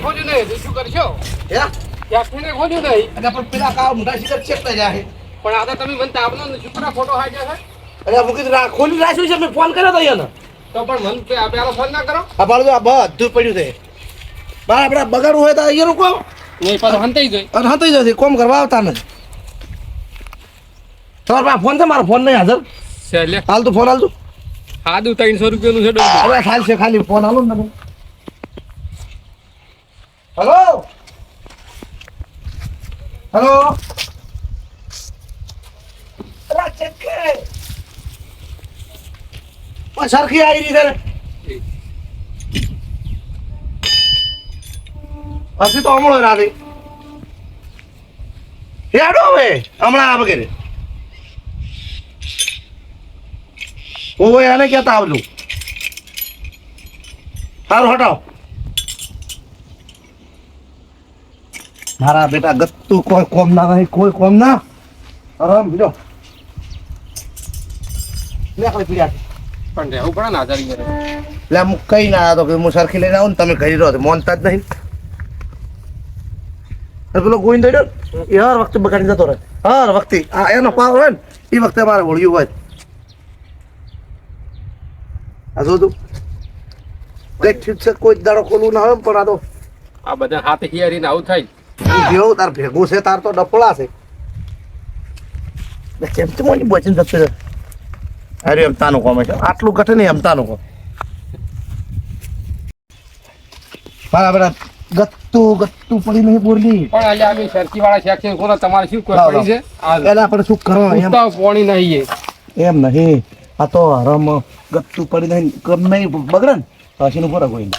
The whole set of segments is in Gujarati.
ખોલ્યું નહીં શું કરશો? ખોલ્યું નહીં પણ પેલા કા મોટા શિખર ચેક થઈ જાય. પણ આ તો તમે મને તાપનો છોકરા ફોટો હાજર છે. અરે મૂકી ખોલી રાખ્યું છે. મેં ફોન કર્યો તો અહીંયા તો પણ મન પેલો ફોન ના કરો. આ બાળકો આ બધું પડ્યું છે. બાર આપણે બગાડવું હોય તો અહીંયા કોમ નહીં પાછું હંતાઈ જાય. અને હંતાઈ જશે કોમ કરવા આવતા નથી. તમારા પાસે ફોન છે? મારો ફોન નહીં હાજર. હાલ તું ફોન હાલ તું. સાદું 300 રૂપિયાનું છે. હવે ખાલી છે ખાલી ફોન હાલો ને તમે. હેલો હેલો સરખી આવી રહી છે હજી તો હમણાં રાતે હેડો હવે હમણાં આ વગેરે હું એને કહેતા આવજો. સારું હટાવો. મારા બેટા ગત્તું કોઈ કોમ ના નહીં. કોઈ કોમ ના આરામ બીજો આપણે પીડ્યા પણ રહેવું પડે ને આધારી કરે. એટલે હું કઈ ના આવ્યો કે હું સરખી લઈને આવું ને તમે ઘરી રહો મોનતા જ નહીં. પેલો ગોવિંદ એ હર વખતે બગાડી જતો રહે. હર વખતે આ એનો પાવર હોય ને એ વખતે મારે વળ્યું હોય. આ જો તું કઈ ઠીક છે કોઈ દાડો ખોલવું ના હોય પણ આ તો આ બધા હાથે હિયારીને આવું થાય. જેવું તાર ભેગું છે તાર તો ડપોળા છે. કેમ તો મને બોચીને જતો રહે. અરે એમતાનું કોમ છે. આટલું ઘટે નહીં એમતાનું કોમ. બરાબર ગત્તું પડી નહીં બોલી. પણ આજે આવી સરકી વાળા સેક્શન ખોલો તમારે શું કોઈ પડી છે? એટલે આપણે શું કરવા એમ પાણી નહીં એમ નહીં. આ તો હરમ ગત્તું પડી નહીં કમ નહીં બગડે ને હસીનું ફરક હોય.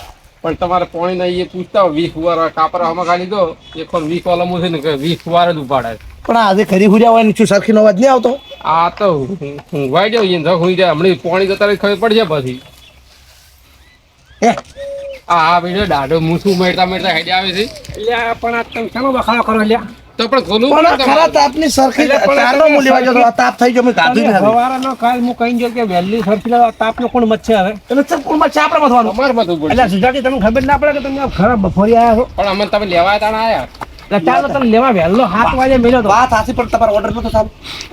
પણ તમારે પાણી નહીં એ પૂછતા 20 વાર કાપરા હમણાં ખાલી દો એક વાર 20 વાળા છે ને કે 20 વાર જ ઉપાડાય. પણ આજે ખરી હુજા હોય ને શું સરખીનો અવાજ નહીં આવતો? આ તો ઊંઘવાઈ જાવ એને હુઈ જાય હમણાં પાણી જતા રહી ખબર પડશે પછી. આ બીજો દાડો મૂસું મેળતા મેળતા હેડે આવે છે. એટલે પણ આ તમે શાનો બખાડો કરો લ્યા? તો પણ ખોલું પણ ખરા તાપની સરખી તારનો મૂલ્ય વાજો તો તાપ થઈ ગયો મેં કાઢી ને સવારનો કાલ હું કહી જો કે વહેલી સરખી તાપનો કોણ મચ્છે હવે એટલે ચલ કોણ મચ્છે આપણે મથવાનું અમાર મથું પડે. એટલે સુજાતી તમને ખબર ના પડે કે તમે ખરા બફોરી આયા છો. પણ અમને તમે લેવા તાણ આયા એટલે ચાલો તમે લેવા વહેલો 7 વાગે મેલ્યો તો વાત સાચી પણ તમારો ઓર્ડર નતો ચાલુ.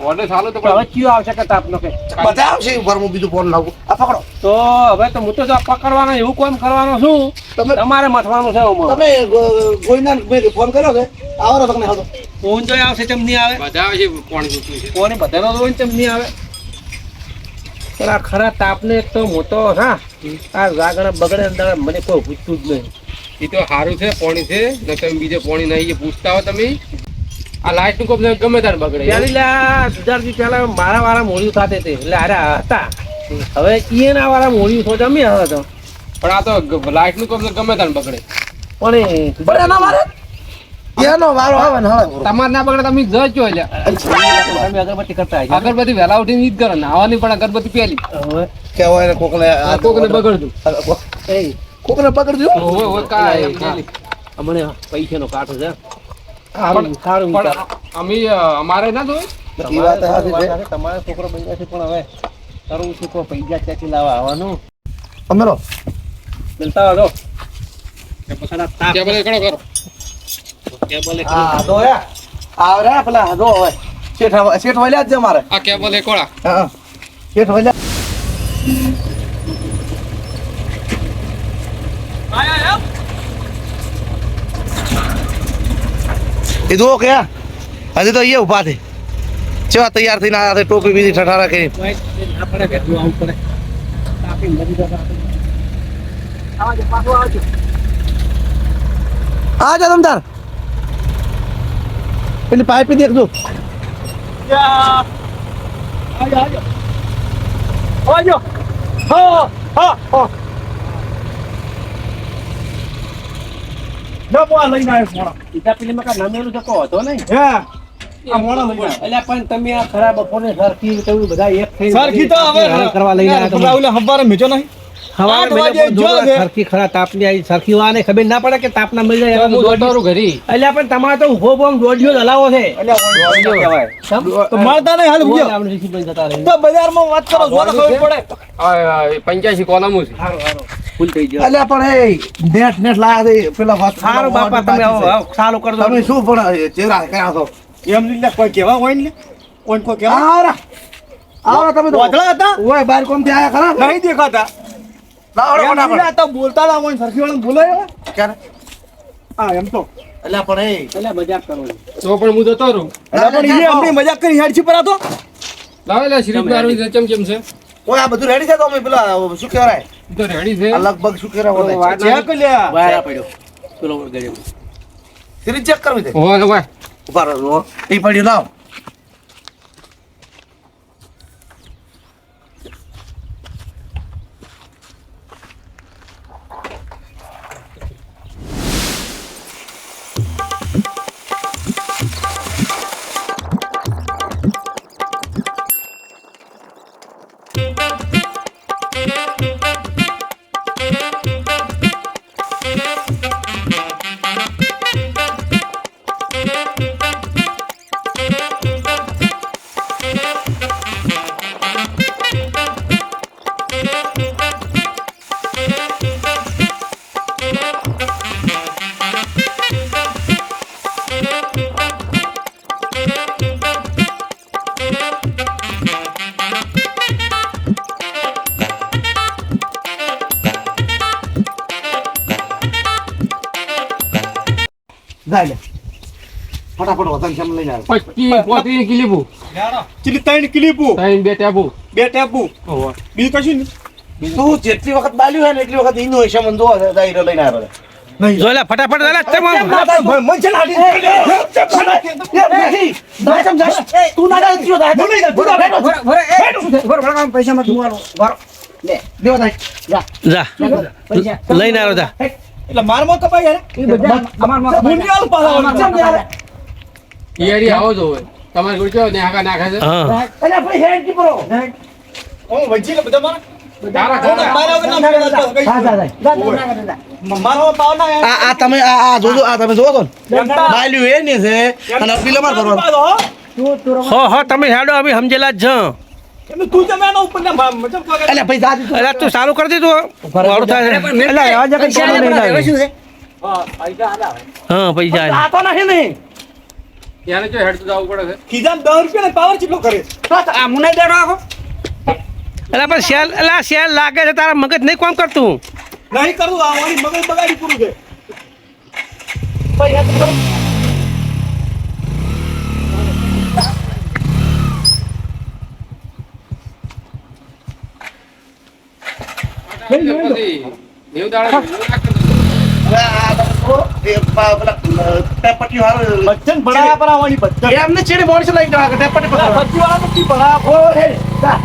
ઓર્ડર ચાલુ તો હવે કયો આવશે કે તાપનો કે બધા આવશે ઉપર હું બીજું ફોન લાવું. આ પકડો તો હવે તો હું તો જો પકડવાનો એવું કોમ કરવાનો છું. તમારે મથવાનું છે. તમે ગોઈના ફોન કર્યો કે આવો તમને હતો ફોન જો આવશે તેમ નહીં આવે. બધા આવશે પાણી પૂછ્યું છે કોને બધાનો હોય તેમ નહીં આવે. પણ આ ખરા તાપને એક તો મોટો હા આ જાગણા બગડે અંદર મને કોઈ પૂછતું જ નહીં. એ તો સારું છે પાણી છે ને તમે બીજે પાણી નહીં પૂછતા હો તમે. આ લાઈટ નું કોપ ગમે ત્યારે બગડે. ત્યારે સુધારજી પેલા મારા વાળા મોડ્યું થતે તે એટલે અરે હતા હવે એના વાળા મોડ્યું તો જમી હવે તો. પણ આ તો લાઈટ નું કોપ ગમે ત્યારે બગડે. પણ એના મારે એનો વારો આવે ને હવે તમારે ના બગડે તમે જજો એટલે તમે અગરબત્તી કરતા અગરબત્તી વહેલા ઉઠીને ઈદ કરો નાવાની પણ અગરબત્તી પેલી હવે કેવાય કોકને બગડતું કોકને પકડજો. અમને પૈસાનો કાઠો છે અમે અમારે ના જોઈ તમારે છોકરો બન્યા છે પણ હવે કરવું છું તો પૈસા ક્યાંથી લાવવા આવવાનું અમેરો મિલતા હતો હા દો યા આવરે પેલા દો હવે શેઠ વલ્યા જ છે મારે. આ કેબલ એકોળા હા શેઠ વલ્યા એ દો કે હજી તો અહીંયા ઉભા છે. ચેવા તૈયાર થઈને આવ્યા છે ટોપી બીજી ઠઠારા કરી. આજો તમ તાર પેલી પાઇપ દેખજો. તમે આ ખરાબ બપોરે સરખી બધા એક સરખી તો હવે કરવા લઈને હવારે મેચો નહીં હવારે 8 વાગે મેં જો છે. સરખી ખરા તાપની આવી સરખી વાને ખબર ના પડે કે તાપ ના મળી જાય હું જતો રહું ઘરી. એટલે પણ તમારે તો ઉભો બોમ દોડ્યો જ હલાવો છે તો મારતા નહીં હાલ ઉગ્યો. આપણે ઋષિ ભાઈ જતા રહે તો બજારમાં વાત કરો છો તો ખબર પડે. 85 કોલમો છે. ફૂલ થઈ ગયો અલ્યા પણ એ નેટ લાયા છે પેલા વાત સારું બાપા તમે સારું કરજો તમે શું પણ ચેરા કયા છો એમ લીધે કોઈ કહેવા હોય ને કોઈ કોઈ કહેવા આવરા આવરા તમે તો વાદળા હતા ઓય બહાર કોમ થી આયા ખરા નહીં દેખાતા લાવડો એમ લીધે ફટાફટ આ તો બોલતા ના હોય સરખી વાળાને બોલાય ક્યારે હા એમ તો અલ્યા પણ એ એટલે મજાક કરો તો પણ હું જતો રહું. એટલે પણ એ અમને મજાક કરી હેડછી પર હતો લાવે લે શ્રી મારું ચમચમ છે. ઓય આ બધું રેડી છે તો અમે પેલા શું કહેવાય તો રેડી છે. આ લગભગ શું કહેવાય ચેક લ્યા વાયા પડ્યો પેલો ગળ્યો સિરીજ ચેક કરવી છે ઓય ઓય. ઉભા રહો એ પડ્યું લાવ જાય લે ફટાફટ વતન કેમ લઈને આવ્યો 25 પોતરી કિલીબુ. ચીલી 3 ક્લિપો ત્રણ બે ટેબુ. 2 ટેપુ બીજું કશું નહીં તું જેટલી વખત બાલ્યું હોય ને એટલી વખત ઈનો હશે મને જો દાયરો લઈને આવ્યો નહીં જોલા ફટાફટ જોલા તમે મન છે લાડી તું ના જાય ત્યો પૈસા માં તું દેવા થાય જા લઈને આવ્યો જા એટલે મારમાં કપાઈ યાર મુંડિયાલ પાલા ઈયરી આવો જો હોય. તમારે ગુડચો ને આગા નાખે છે. હા અલ્યા ભાઈ હેડ કી બરો હું વજી કે બધા મારા તારા કોને ઘરના મારા વગર ના ફેરતા હા જા મારો પાવ ના આ તમે આ જોજો આ તમે જોવો તો બાલ્યું એ ને છે અને અપીલ માર કરવાનું હો હો તમે હેડો અમે સમજેલા જ છો તું જમે એના ઉપર ના મતલબ કોઈ અલ્યા ભાઈ જાજી અલા તું ચાલુ કરી દીધું વાળું થાય છે. અલા આવા જગત કોનો નહીં લાગે. હા પૈસા આ તો નહીં ને ત્યારે જો હેડ તો જવું પડે છે. ખીજામ 10 રૂપિયા ને પાવર કેટલો કરે આ મુને દેડો આખો અલા પણ સેલ અલા સેલ લાગે છે તારા મગજ નહીં કામ કરતું નહીં કરું આ વાળી મગજ બગાડી પૂરું છે પછી 90 દાડા ટેપટી વાળો બચ્ચન ભણાયા પર આવવાની બચ્ચન એમને ચીડી મોણસ લઈ જવા ટેપટી પર સબ્જી વાળા નથી ભણા ઓ હે જા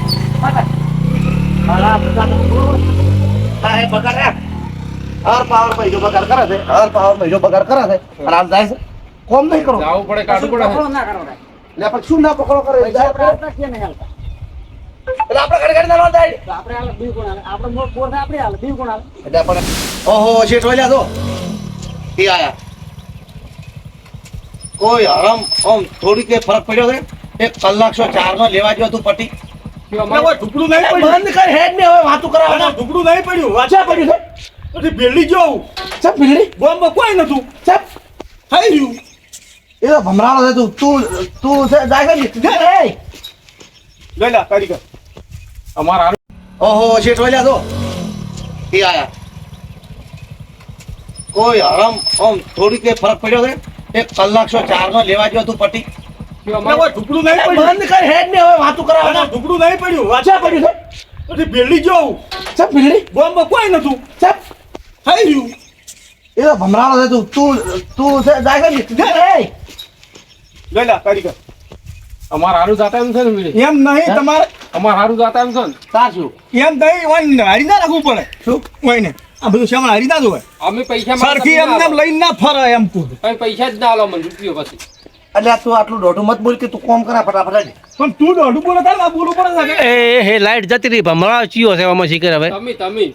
મારા બગાડ હે બગાડ હે હર પાવર માં જો બગાડ કરે છે હર પાવર માં જો બગાડ કરે છે અને આમ જાય છે કોમ નહીં કરો જવું પડે કાઢવું પડે. લે પણ શું ના પકડો કરે જાય એટલે આપણે ગાડી ના જાય એટલે પણ ઓહો શેઠ વાલ્યા તો એ આયા કોઈ હરામ આમ થોડી કે ફરક પડ્યો છે 1 કલાક 4 માં લેવા જો તું પટી ઢુકડું નહીં પડ્યું બંધ કર હેડ ને હવે વાતું કરાવવા ઢુકડું નહીં પડ્યું વાચા પડ્યું છે પછી બેલી જોઉં ચપ બિલ્ડી બોમ્બ કોઈ નતું ચપ થઈ રહ્યું એ તો ભમરાળો છે તું છે જાય કે લઈ લા કારીગર અમાર હારું ઓહો શેઠ વાલ્યા તો એ આયા કોઈ હરામ આમ થોડી કે ફરક પડ્યો છે 1 કલાક 4 માં લેવા જો તું પટી ઢુકડું નહીં પડ્યું બંધ કર હેડ ને હવે વાતું કરાવવા ઢુકડું નહીં પડ્યું વાચા પડ્યું છે પછી બેલી જોઉં ચપ બિલ્ડી બોમ્બ કોઈ નતું ચપ થઈ રહ્યું એ તો ભમરાળો છે તું છે જાય કે લઈ લા કારીગર અમાર હારું જાતા એમ છે ને મીડી. એમ નહીં તમારે અમાર હારું જાતા એમ છે ને. સાચું એમ નહીં ઓય હારી ના રાખવું પડે શું હોય ને આ બધું સામાન હારી ના જોવાય અમે પૈસા સરખી એમ નેમ લઈને ના ફરે એમ તું પૈસા જ ના આલો મને રૂપિયો પછી. એટલે તું આટલું દોઢું મત બોલ કે તું કોમ કરા ફટાફટ પણ તું દોઢું બોલે તારે ના બોલવું પડે એ હે લાઈટ જતી રહી ભમરા ચિયો છે આમાં શીખર હવે તમે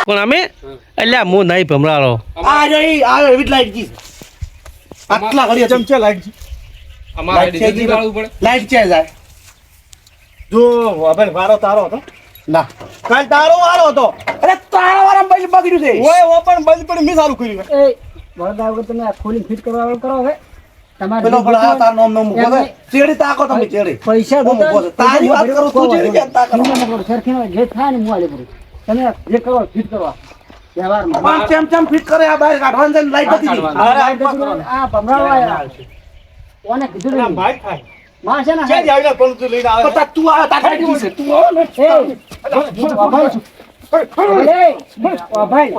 પણ અમે એટલે હું નહીં ભમરાળો આ એવી જ લાઈટ જી આટલા ઘડી ચમચે લાઈટ છે. અમારે ડીઝલ વાળું પડે. લાઈટ ચે જાય જો હવે વારો તારો હતો ના કાલ તારો વારો હતો અરે તારા વાળા પૈસા બગડ્યું છે ઓય ઓ પણ બંધ પડી મેં સારું કર્યું એ વડોદરા વગર તમે આ ખોલી ફિટ કરવા વાળું કરો હવે તમારે પેલો પણ આ તાર નામ મૂકો છે ચેડી તાકો તમે ચેડી પૈસા હું મૂકો છે. તારી વાત કરું તું ચેડી ક્યાં તાકો સરખી જે થાય ને મુઆલે પૂરું તમે જે કરો ફિટ કરવા વ્યવહારમાં પણ ચમ ફિટ કરે આ બહાર કાઢવાનું છે લાઈટ હતી નહીં. આ ભમરાળો આયા કોને કીધું આ નહીં ભાઈ ખાય માં છે ને છે જ આવીને પણ તું લઈને આવે પણ તું આ તાર કાઢી છે તું આવો ને ભાઈ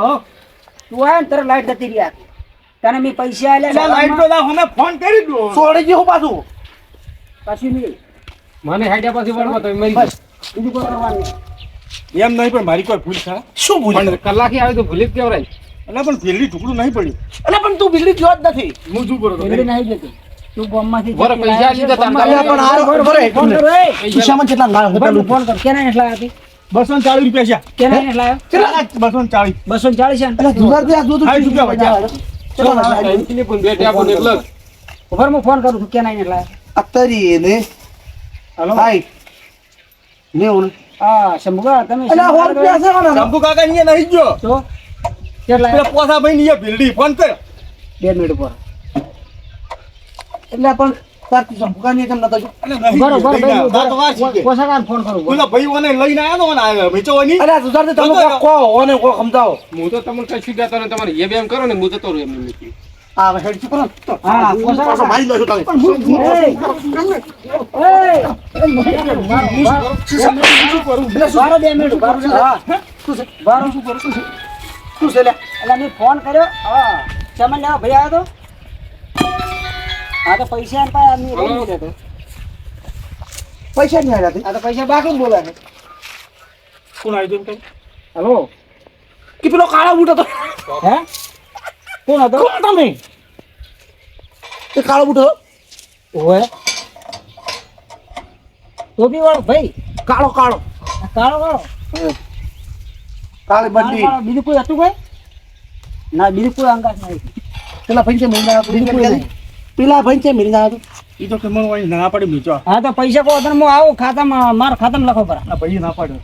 તું આય ને તારે લાઈટ જતી રહ્યા તને મેં પૈસા એટલે લાઈટ તો ના મને ફોન કરી દો છોડી ગયો પાછું પછી નહીં મને હાઈડ્યા પછી વળવા તો મરી બસ બીજું કોઈ કરવાનું નહીં. એમ નહીં પણ મારી કોઈ ભૂલ થાય શું ભૂલ પણ કલાકે આવે તો ભૂલી જ કેવરાય. એટલે પણ ફેરડી ટુકડું નહીં પડ્યું એટલે પણ તું વીજળી ગયો જ નથી હું શું કરું પેલી નહીં જતી તું ગામમાંથી બરો પૈસા લીધા તાર અલ્યા પણ આ બરે ફોન કરો એ ખિસ્સામાં કેટલા લાવ્યો હું પેલું ફોન કર કેના ને લાવ્યા હતી 240 રૂપિયા છે કેના ને લાવ્યો કેટલા 240 240 છે અલ્યા જુગાર દે આ દૂધ 60 રૂપિયા બચ્યા. ચલો ના એન્ટિની પણ બે ટેપ ને એટલે ઉપર હું ફોન કરું છું કેના ને લાવ્યો અત્તરી ને હાલો હાઈ નેવું હા શંભુગા તમે અલ્યા હોર રૂપિયા છે કોના શંભુ કાકા અહીંયા નહીં ગયો તો કેટલા પેલા પોસા ભાઈ ની ભીલડી ફોન કર 2 મિનિટ ઉપર એટલે પણ તાર સંભુકાની કેમ નતો બરોબર પોસાકાર ફોન કરું પેલા ભાઈઓને લઈને આવ્યો ને આ વેચવાની અલ્યા જુગાર દે તમે કો ઓને કો સમજાવો હું તો તમને કઈ દેતો ને તમારે એ બેમ કરો ને હું જતો રહું એમને મૂકી. આ હેડ ચૂપ કરો હા પાછો મારી લો છો તમે બારો 2 મિનિટ બારો બારો શું કરું શું છે લે એટલે મેં ફોન કર્યો હા ચમન લેવા ભાઈ આવ્યો તો હા તો પૈસા એમ પાય આદમી રોજ દેતો પૈસા નહીં આવ્યા આ તો પૈસા બાકી બોલે છે કોણ આવ્યું તું હલો કે પેલો કાળો બૂટ હતો હે કોણ હતો કોણ તમે એ કાળો બૂટ હતો ઓય ટોપી વાળો ભાઈ કાળો કાળો આ કાળો વાળો કાળી બંડી કાળો, બીજું કોઈ હતું ભાઈ ના બીજું કોઈ અંગાત નહીં પેલા ભાઈ મહિના બીજું કોઈ નહીં પેલા ભાઈ મહિના હતું ઈ તો કે મને વાળી ના પાડી મીચો હા તો પૈસા કો તને હું આવું ખાતામાં મારા ખાતામાં લખો પરા આ ભાઈ ના પાડ્યો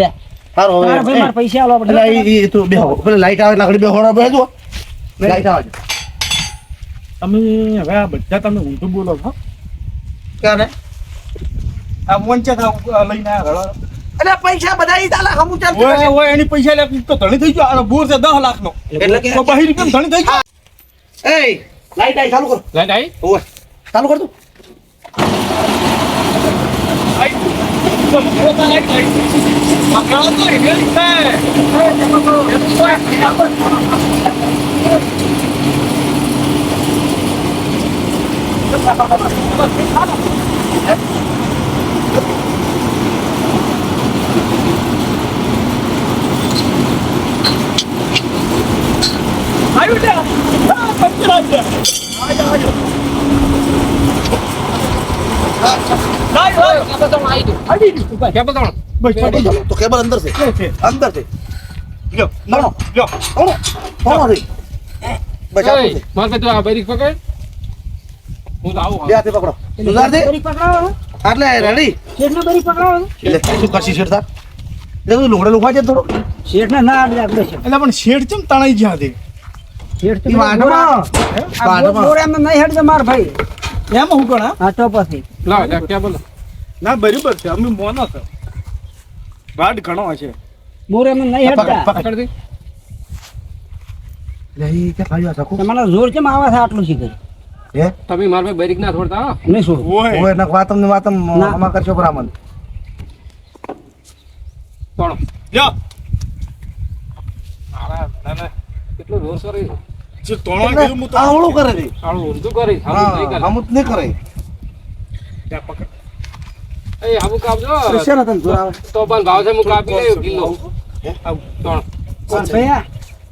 એ સારો તારા ભાઈ મારા પૈસા આલવા પડે એટલે એ તું બેહો પેલા લાઈટ આવે લાકડી બેહો બેહો લાઈટ આવે તમે હવે આ બધા તમે ઊંધું બોલો છો ક્યાં ને આ વંચિત લઈને આવ્યા એટલે પૈસા બધા ઈ તાલા હમુ ચાલતું ઓય ઓય એની પૈસા લે તો ધણી થઈ ગયો આ બોર છે 10 લાખ નો એટલે કે તો 20 રૂપિયા ધણી થઈ ગયો એ લાઈટ આઈ ચાલુ કર લાઈટ આવી? ઓય ચાલુ કર તું ક્યાં બતાવો? તો કેબલ અંદર છે અંદર છે લ્યો નાનો લ્યો કોનો કોનો રે બસ આ એ, મારે તો આ બારીક પકડ. હું તો આવું બે હાથે પકડો સુધાર દે બરી પકડાવો એટલે રેડી શેઠને બરી પકડાવો એટલે શું કરશી શેરતા લે તું લુગડે લુગવા છે થોડો શેઠને ના આડે આપણે છે એટલે પણ શેઠ ચમ તણાઈ ગયા તે શેઠ તો ઈ વાડમાં વાડમાં બોરામાં નહીં હેડજો માર ભાઈ એમ હું કણા હા તો પછી લાવ ક્યાં બોલો. ના બરાબર છે અમે મોનો છે વાડ ઘણો છે બોરામાં નહીં હેડતા પકડ દે. લઈ કે ખાઈ આ સકો તમારા જોર કેમ આવે છે આટલું શીખે હે તમે મારા ભાઈ બારીક ના થોડતા હો. નહીં શું ઓય ઓય ના વાતમ ને વાતમ ના. અમા કરશો બ્રાહ્મણ તોડો. લ્યો કેટલો રોષ કરે. જે તોણવા ગયું હું તો આવળું કરે રે આવું ઊંધું કરે, આવું નહીં કરે. હા હમુત નહીં કરે ત્યાં પકડ એ આવું કાપજો. શેના તન જોરાવે તો પણ ભાવ છે હું કાપી લઉં કિલો. તોડ. પણ ભૈયા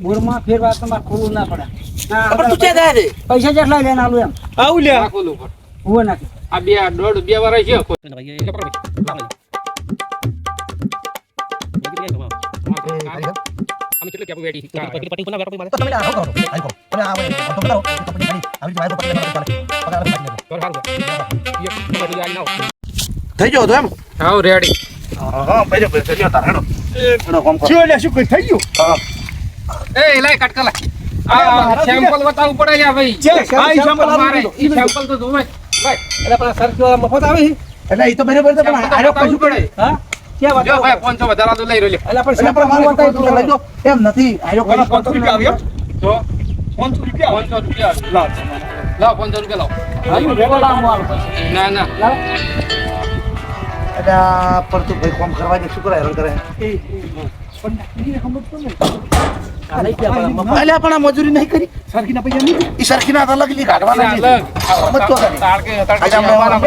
બોરમાં ફેરવા તમારે ખોલું ના પડે પણ તું ક્યાં જાય રે પૈસા જેટલા લઈને આલું એમ આવું લ્યા નાખો લો ઉપર. ઉભો નાખી આ બે દોઢ બે વાર છે. અમે કેટલે કેપ વેડી પટી પુના વેટો મારે તો તમે આવો કરો આવો તમે આવો તો કરો કંપની ખાલી આવી જાય તો પકડી ચાલે પગાર પાડી તો હારું એક બધી ગાડી નાવ થઈ ગયો તો એમ હાઉ રેડી હા પેજો થઈ ગયો તાર હેડો હેડો કોમ કરો શું એટલે શું કઈ થઈ ગયું હા એ લાય કટકા લાય આ સેમ્પલ બતાવવું પડે લ્યા ભાઈ મારે ઈ સેમ્પલ તો જોવે ભાઈ એટલે પણ સરખી મફત આવે છે એટલે એ તો બરાબર છે પણ આરો કશું પડે હા ક્યાં વાત જો ભાઈ 500 વધારા તો લઈ રહ્યો લે એટલે પણ એટલે પણ મારું બતાવી તું લઈ જો એમ નથી આરો કશું 500 રૂપિયા આવ્યો તો 500 રૂપિયા 500 રૂપિયા લાવ લાવ 500 રૂપિયા લાવ ના ના એટલે પર તું ભાઈ કોમ કરવા દે શું કરે હેરાન કરે અલ્યા પણ આ મજૂરી નહીં કરી સરખીના પૈસા નહીં ઈ સરખીના અલગ લી કાઢવાના અલગ સમજ તો કરી તાળકે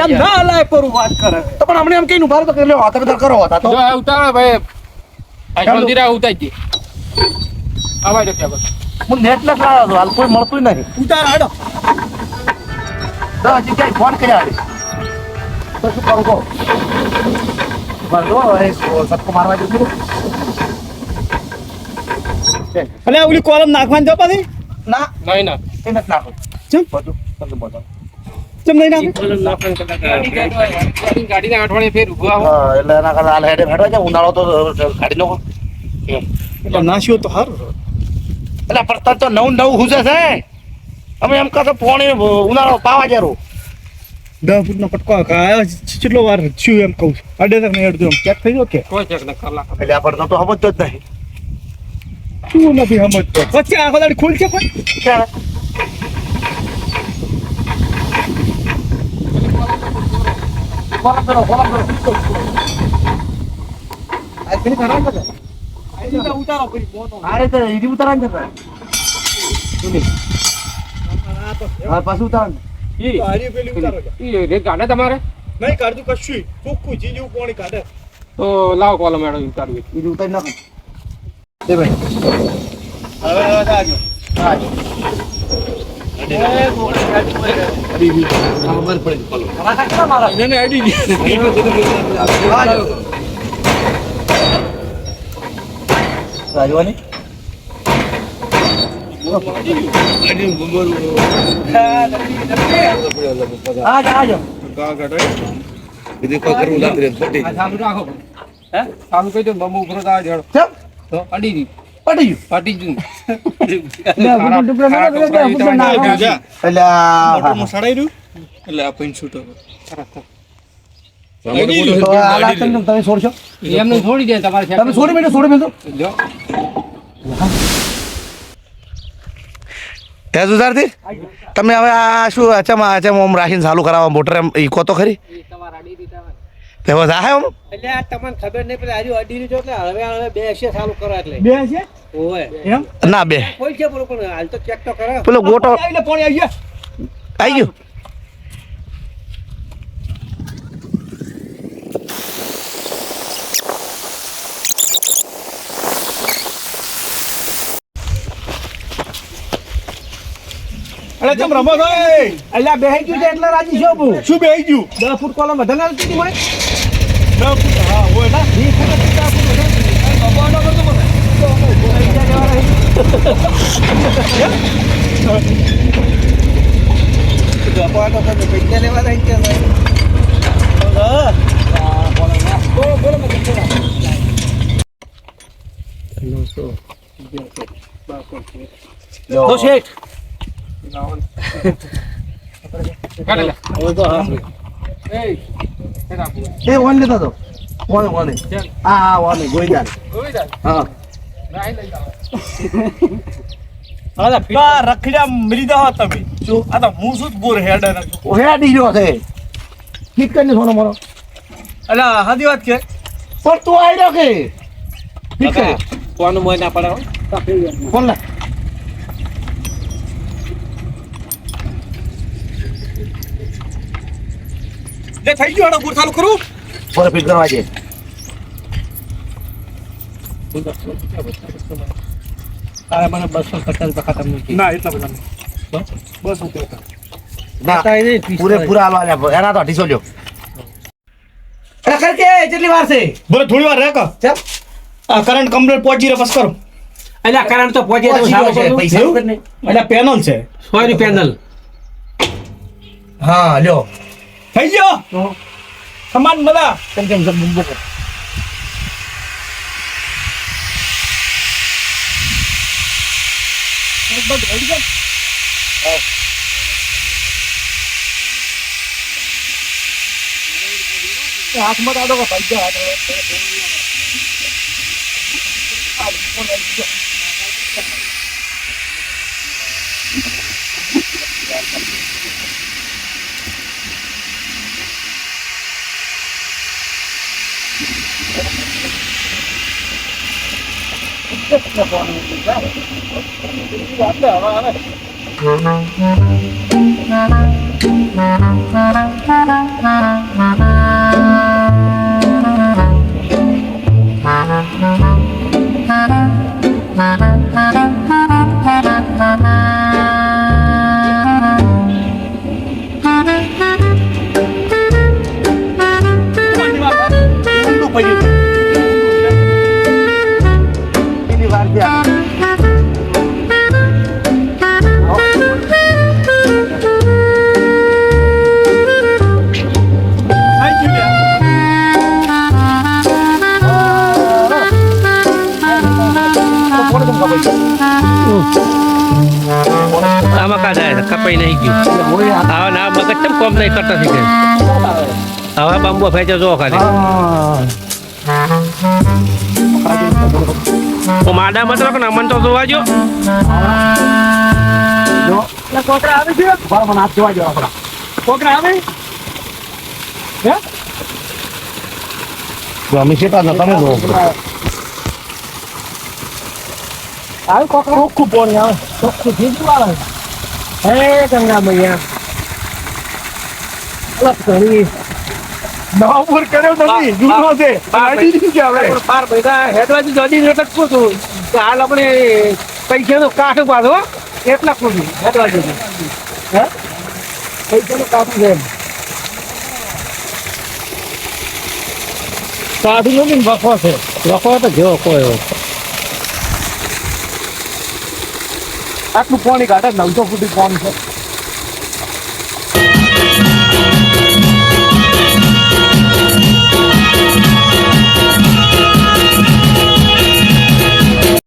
એમ ના લાય પરું વાત કરે તો પણ હમણે એમ કઈ ઉભા તો કરી લ્યો હાથ બધા કરો હતા તો જો ઉતારો ભાઈ આ મંદિરા ઉતારી દે આવા જો કે હું નેટ લખ લાવ્યો હતો હાલ કોઈ મળતું નહીં ઉતાર હાડો 10 જગ્યાએ ફોન કર્યા છે તો શું કરું કહો બરો એ સટકો મારવા જતું અને ઓલી કોલમ નાખવાની જો પાછી ના નહીં ના એ નથી નાખો ચમ બધું બધું બધું ચમ નહીં નાખે ગાડી ના અઠવાડિયે ફેર ઉભા આવો હા એટલે એના કરતા હાલ હેડે હેડવા જાય ઉનાળો તો ગાડી નો એટલે નાશ્યો તો સારું એટલે પડતર તો નવું હુજે છે અમે એમ કહો પોણી ઉનાળો પાવા જરો 10 ફૂટનો પટકો આવ્યો કેટલો વાર છું એમ કહું છું અડે તક નહીં અડધું એમ ચેક થઈ ગયો કે કોઈ ચેક ન કલાક એટલે આ પડતો તો સમજતો જ નહીં શું નથી સમજતો પછી આખો દાડી ખુલ છે કોઈ ક્યારે ઉતારો કરી મોટો અરે તો ઈડી ઉતારવાનું છે હા પાછું ઉતારવાનું હારી પેલી ઉતારો ઈ રેત ગાડે તમારે નહીં કાઢતું કશું ચોખ્ખું જીજું પાણી કાઢે તો લાવ કોલમ મેડમ ઉતારવી ઈડી ઉતારી નાખો એ ભાઈ હવે આજો એને આઈડી રાજવાની આજો ચાલુ રાખો હે ચાલુ કહી દો બમુ ઉભરો તા જડ ચમ તો અડી દી પટી ગયું પાટી જુ એટલે સડાઈ રહ્યું એટલે આ પૈન છૂટો તો આ લાગતું તમે છોડશો એમને છોડી દે તમારે તમે છોડી મેળો જો હે સુધારથી તમે હવે આ શું અચામ ઓમ રાખીને ચાલુ કરાવવા મોટર એમ ઈકો તો ખરી તમારા અડી દીધા તે બધા હે ઓમ એટલે આ તમને ખબર નહીં પડે આજુ અડી રહ્યો એટલે હવે બે છે ચાલુ કરો એટલે બે છે ઓય એમ ના બે કોઈ છે બોલો પણ હાલ તો ચેક તો કરો પેલો ગોટો આવીને પાણી આવી ગયા આવી ગયું અરે ચમ રમો ભાઈ એટલે બેહી ગયું છે એટલે રાજી છો હું શું બેહી ગયું 10 ફૂટ કોલમ વધારે ના હતી મને 10 ફૂટ હા હોય ના પૈસા લેવા જાય કે તો શેઠ કાઢ લે એ એ વન લેતા તો વન હા વન ગોઈદાર હા રખડ્યા મરી દો તમે શું આ તો હું શું બોર હેડ ઓહેડી રહ્યો છે ઠીક કરીને સોનો મારો અલા હાદી વાત કે પણ તું આવી રહ્યો કે ઠીક છે કોનું મોય ના પડે ફોન લે લે થઈ ગયો આનો બોર ચાલુ કરું ફોન ફિટ કરવા છે તારે મને 250 ટકા તમને ના એટલા બધા નહીં બસ હું કહેતા ના પૂરેપૂરા હાલવા લે એના તો 250 લ્યો અરે કર કે કેટલી વાર છે બોલે થોડી વાર રહે કા ચલ આ કરંટ કમ્પ્લીટ પહોંચી રહે બસ કરો એટલે આ કારણ તો પહોંચે તો સારું છે, કરું. પૈસા વગર નહીં. એટલે પેનલ છે 100 ની પેનલ. હા લ્યો થઈ ગયો સમાન બધા કેમ બુમ્બો કર. હાથમાં કાઢો કે પૈસા ઊંડું પડ્યું છે. પેલી વાર ત્યાં. આમાં કા જાય કપાઈ નહીં ગયું. હવે ના મગજ કેમ કોમ નહીં કરતા થઈ ગયા. હવે બાંબુ ફેંચો જો ખાલી. તો માડા મતલબ કે અમન તો જોવા જો. કોકરા આવે છે બરાબર હાથ જોવા જેવા આપણા. કોકરા આવે અમે શેતા હતા તમે જો. આવે કોકરા ચોખ્ખું પાણી આવે ચોખ્ખું જીજુ આવે હે ગંગા મૈયા અલગ કરી નવા ઉપર કર્યો નથી જૂનો છે આડી દીધી છે હવે બાર ભેગા હેડવાજી જડી રેટ જ છું. હાલ આપણે પૈસાનો કાઠ પાડો એટલા ખોટું હેડવાજી. હે પૈસાનું કાપું છે કાઢી નથી ને વખો છે લોકો તો જેવો કોઈ આટલું પાણી કાઢે 900 ફૂટી પાણી છે